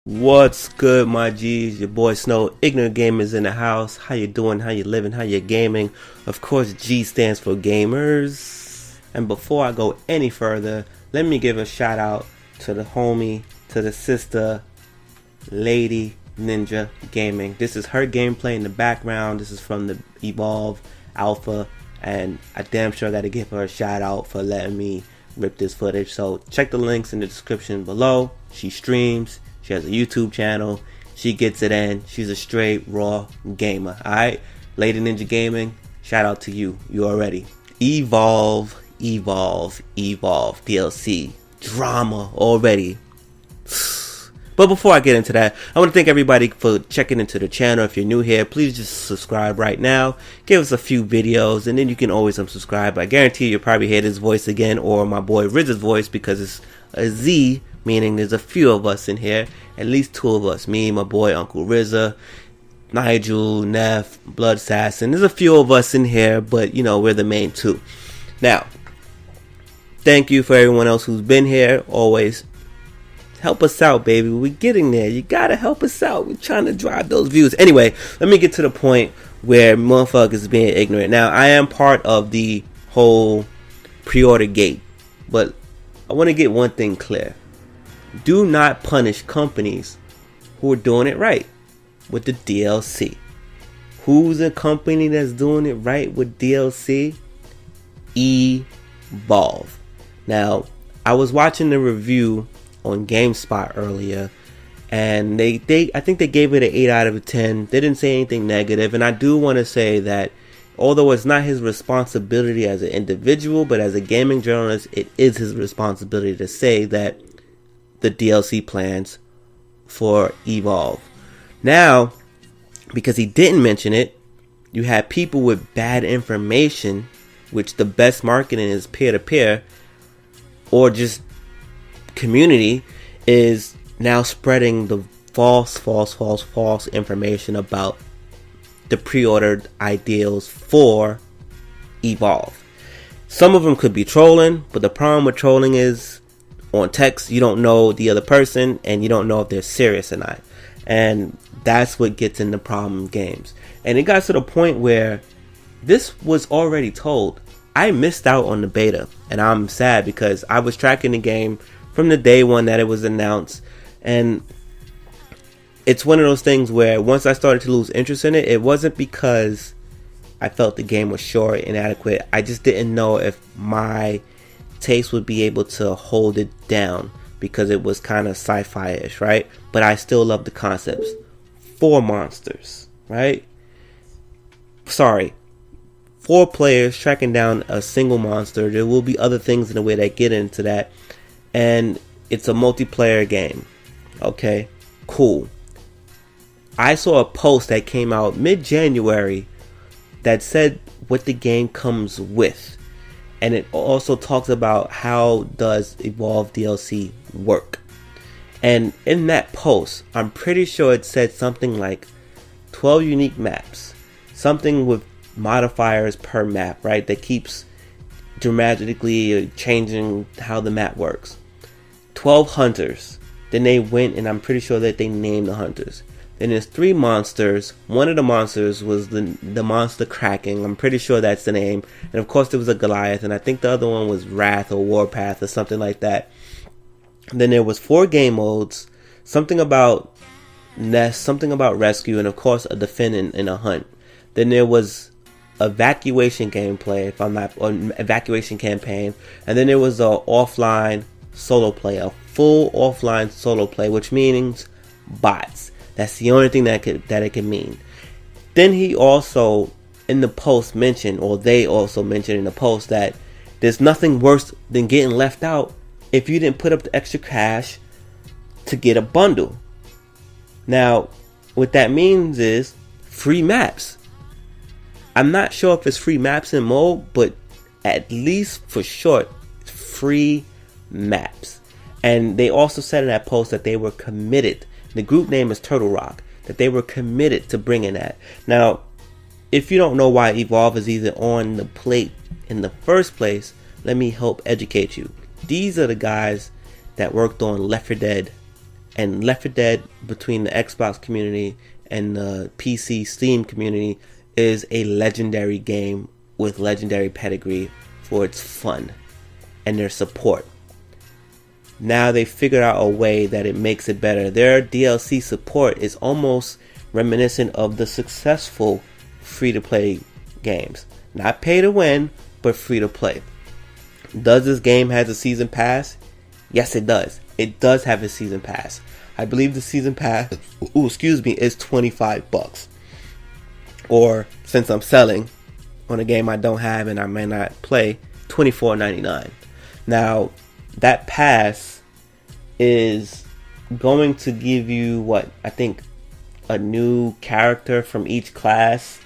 What's good, my G's? Your boy Snow, Ignorant Gamers in the house. How you doing? How you living? How you gaming? Of course, G stands for Gamers. And before I go any further, let me give a shout out to the homie, to the sister, LadyNinjaGaming. This is her gameplay in the background. This is from the Evolve Alpha, and I damn sure got to give her a shout out for letting me rip this footage. So check the links in the description below. She streams. She has a YouTube channel. She gets it in. She's a straight raw gamer. Alright? LadyNinjaGaming, shout out to you. You already. Evolve DLC. Drama already. But before I get into that, I want to thank everybody for checking into the channel. If you're new here, please just subscribe right now. Give us a few videos, and then you can always unsubscribe. I guarantee you'll probably hear this voice again, or my boy Riz's voice, because it's a Z, meaning there's a few of us in here. At least two of us. Me, my boy Uncle Rizza, Nigel, Neff, Blood Assassin. There's a few of us in here, but you know, we're the main two. Now, thank you for everyone else who's been here. Always help us out, baby. We're getting there. You gotta help us out. We're trying to drive those views. Anyway, let me get to the point where motherfuckers being ignorant. Now, I am part of the whole pre-order gate, but I want to get one thing clear. Do not punish companies who are doing it right with the DLC. Who's a company that's doing it right with DLC? Evolve. Now, I was watching the review on GameSpot earlier, and I think they gave it an 8 out of 10. They didn't say anything negative, and I do want to say that although it's not his responsibility as an individual, but as a gaming journalist, it is his responsibility to say that the DLC plans for Evolve. Now, because he didn't mention it, you have people with bad information, which the best marketing is peer-to-peer, or just community is now spreading the false information about the pre-ordered ideals for Evolve. Some of them could be trolling, but the problem with trolling is on text, you don't know the other person and you don't know if they're serious or not. And that's what gets in the problem games. And it got to the point where this was already told. I missed out on the beta, and I'm sad because I was tracking the game from the day one that it was announced, and it's one of those things where once I started to lose interest in it, it wasn't because I felt the game was short, inadequate. I just didn't know if my taste would be able to hold it down because it was kind of sci-fi-ish, right? But I still love the concepts. 4 monsters, right? Sorry. 4 players tracking down a single monster. There will be other things in the way that get into that. And it's a multiplayer game. Okay, cool. I saw a post that came out mid-January that said what the game comes with. And it also talks about how does Evolve DLC work. And in that post, I'm pretty sure it said something like 12 unique maps. Something with modifiers per map, right? That keeps dramatically changing how the map works. 12 hunters. Then they went, and I'm pretty sure that they named the hunters. Then there's 3 monsters. One of the monsters was the monster Kraken. I'm pretty sure that's the name. And of course there was a Goliath, and I think the other one was Wrath or Warpath or something like that. And then there was 4 game modes. Something about nest, something about rescue, and of course a defend and a hunt. Then there was evacuation gameplay, or evacuation campaign. And then there was a offline solo play, a full offline solo play, which means bots. That's the only thing that it can mean. Then he also in the post mentioned, or they also mentioned in the post, that there's nothing worse than getting left out if you didn't put up the extra cash to get a bundle. Now, what that means is free maps. I'm not sure if it's free maps in mode, but at least for short, free maps. And they also said in that post that they were committed. The group name is Turtle Rock. That they were committed to bringing that. Now, if you don't know why Evolve is even on the plate in the first place, let me help educate you. These are the guys that worked on Left 4 Dead and Left 4 Dead between the Xbox community and the PC Steam community is a legendary game with legendary pedigree for its fun and their support. Now they figured out a way that it makes it better. Their DLC support is almost reminiscent of the successful free-to-play games. Not pay to win, but free-to-play. Does this game have a season pass? Yes, it does. It does have a season pass. I believe the season pass, is $25. Or, since I'm selling on a game I don't have and I may not play, $24.99. Now, that pass is going to give you what I think a new character from each class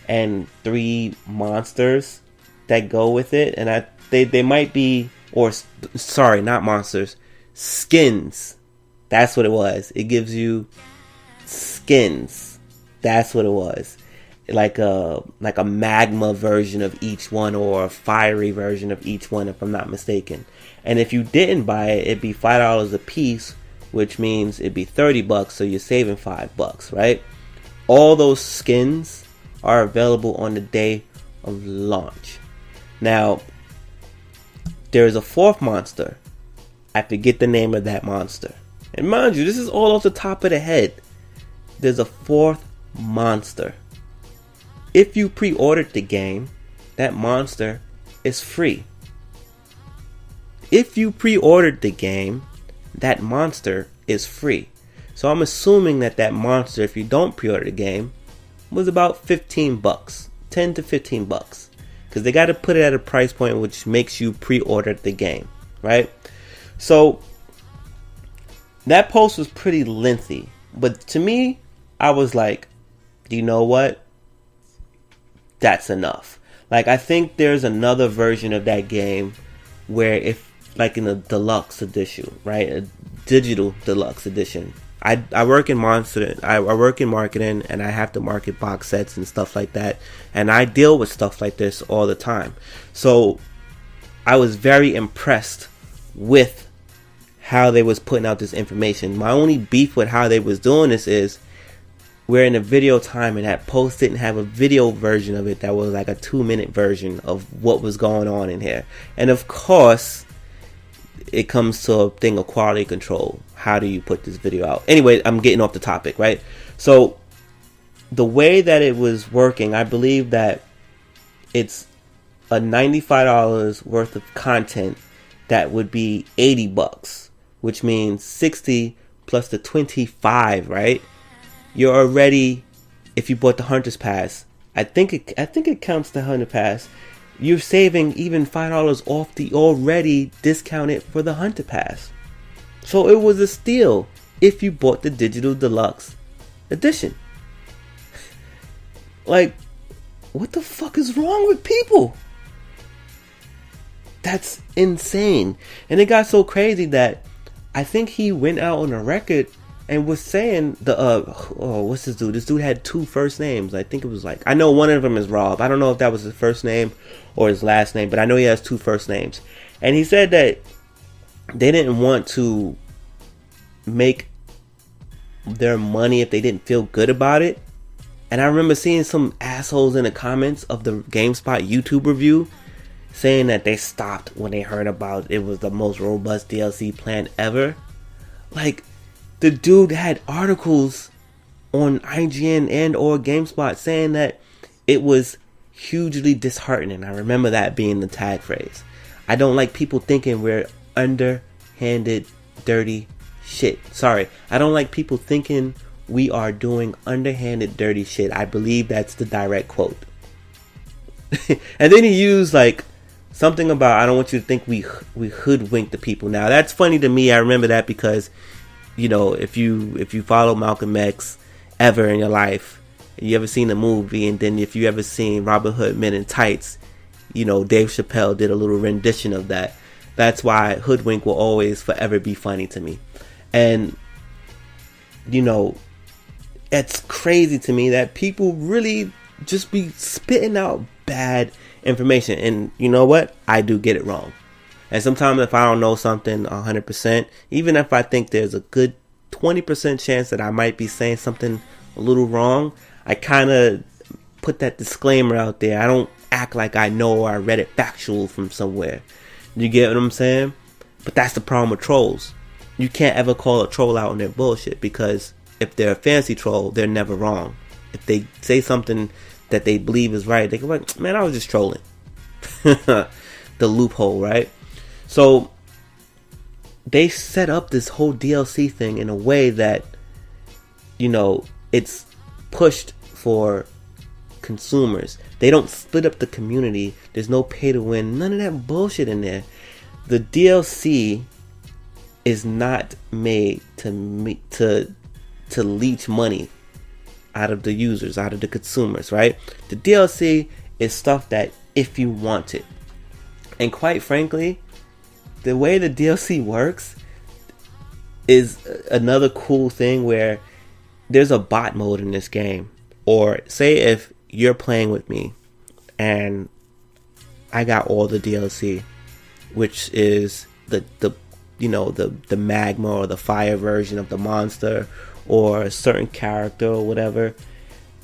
and 3 monsters that go with it, and they might be, or sorry, not monsters, skins. That's what it was. It gives you skins. That's what it was. Like a magma version of each one, or a fiery version of each one, if I'm not mistaken. And if you didn't buy it, it'd be $5 a piece, which means it'd be $30, so you're saving $5, right? All those skins are available on the day of launch. Now, there's a 4th monster. I forget the name of that monster. And mind you, this is all off the top of the head. There's a 4th monster. If you pre-ordered the game, that monster is free. If you pre-ordered the game, that monster is free. So I'm assuming that monster, if you don't pre-order the game, was about $15, $10 to $15, because they got to put it at a price point which makes you pre-order the game, right? So that post was pretty lengthy, but to me, I was like, you know what? That's enough. Like, I think there's another version of that game where, if like in a deluxe edition, right, a digital deluxe edition. I work in I work in marketing, and I have to market box sets and stuff like that, and I deal with stuff like this all the time. So I was very impressed with how they was putting out this information. My only beef with how they was doing this is we're in a video time, and that post didn't have a video version of it that was like a 2-minute version of what was going on in here. And of course, it comes to a thing of quality control. How do you put this video out? Anyway, I'm getting off the topic, right? So the way that it was working, I believe that it's a $95 worth of content that would be $80, which means 60 plus the 25, right? You're already, if you bought the Hunter's Pass, I think it counts the Hunter Pass. You're saving even $5 off the already discounted for the Hunter Pass. So it was a steal if you bought the digital deluxe edition. Like, what the fuck is wrong with people? That's insane. And it got so crazy that I think he went out on a record and was saying what's this dude? This dude had 2 first names. I think it was like, I know one of them is Rob. I don't know if that was his first name or his last name, but I know he has 2 first names. And he said that they didn't want to make their money if they didn't feel good about it. And I remember seeing some assholes in the comments of the GameSpot YouTube review saying that they stopped when they heard about it was the most robust DLC plan ever. Like, the dude had articles on IGN and or GameSpot saying that it was hugely disheartening. I remember that being the tag phrase. I don't like people thinking we're underhanded, dirty shit. Sorry, I don't like people thinking we are doing underhanded, dirty shit. I believe that's the direct quote. And then he used like something about, I don't want you to think we hoodwink the people. Now that's funny to me. I remember that because, you know, if you follow Malcolm X ever in your life, you ever seen the movie, and then if you ever seen Robin Hood Men in Tights, you know, Dave Chappelle did a little rendition of that. That's why hoodwink will always forever be funny to me. And, you know, it's crazy to me that people really just be spitting out bad information. And you know what? I do get it wrong. And sometimes if I don't know something 100%, even if I think there's a good 20% chance that I might be saying something a little wrong, I kind of put that disclaimer out there. I don't act like I know or I read it factual from somewhere. You get what I'm saying? But that's the problem with trolls. You can't ever call a troll out on their bullshit, because if they're a fancy troll, they're never wrong. If they say something that they believe is right, they go like, man, I was just trolling. The loophole, right? So they set up this whole DLC thing in a way that, you know, it's pushed for consumers. They don't split up the community. There's no pay to win. None of that bullshit in there. The DLC is not made to leech money out of the users, out of the consumers, right? The DLC is stuff that if you want it. And quite frankly, the way the DLC works is another cool thing where there's a bot mode in this game. Or say if you're playing with me and I got all the DLC, which is the magma or the fire version of the monster or a certain character or whatever.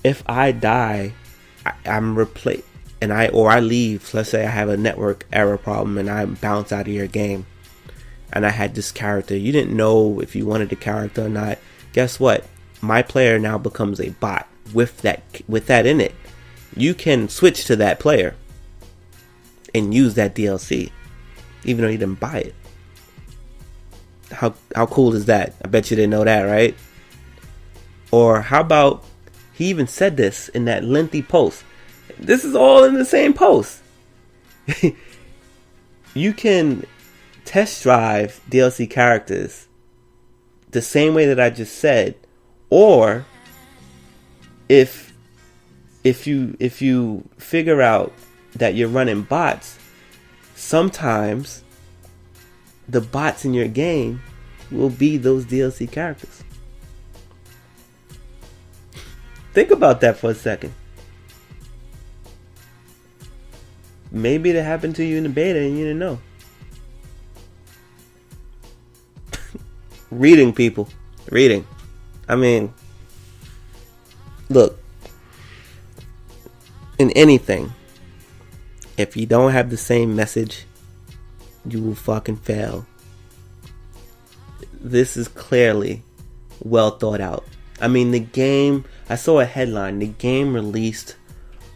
If I die, I'm replaced, and I leave. Let's say I have a network error problem and I bounce out of your game, and I had this character. You didn't know if you wanted the character or not. Guess what? My player now becomes a bot with that in it. You can switch to that player and use that DLC, even though you didn't buy it. How cool is that? I bet you didn't know that, right? Or how about, he even said this in that lengthy post. This is all in the same post. You can test drive DLC characters the same way that I just said, or if you figure out that you're running bots, sometimes the bots in your game will be those DLC characters. Think about that for a second. Maybe it happened to you in the beta and you didn't know. Reading, people. Reading. I mean, look. In anything, if you don't have the same message, you will fucking fail. This is clearly well thought out. I mean, the game, I saw a headline, the game released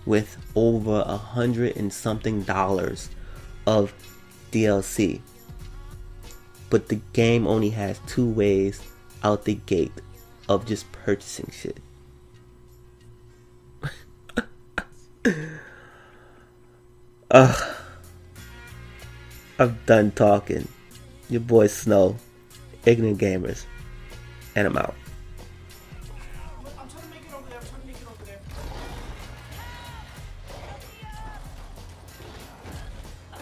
with over $100 and something of DLC. But the game only has 2 ways out the gate of just purchasing shit. I'm done talking. Your boy Snow, Ignorant Gamers, and I'm out. I'm trying to make it over there.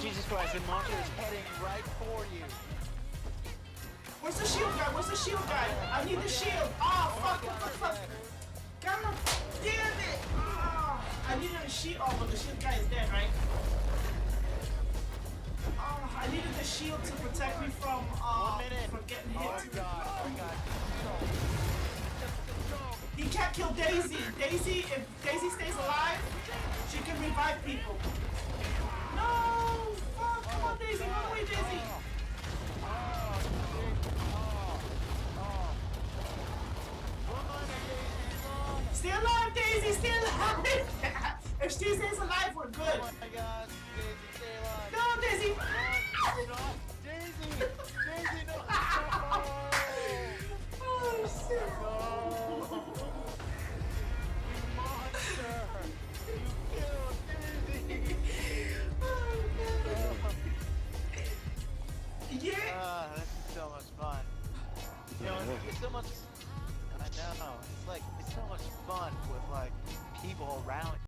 Jesus Christ, the monster is heading right for you. Where's the shield guy? I need the shield. Fuck. God damn it. I needed a shield. But the shield guy is dead, right? I needed the shield to protect me from getting hit. Oh God. He can't kill Daisy. If Daisy stays alive, she can revive people. No! Fuck, come on, Daisy. Run away, Daisy. Stay alive, Daisy. Stay alive. If she stays alive, we're good. Oh my God, Daisy, stay alive. No, Daisy. Daisy, no. Oh, shit. No. You monster. You killed Daisy. Oh, God. Yeah. This is so much fun. You know, it's so much. I know. It's so much fun with people around.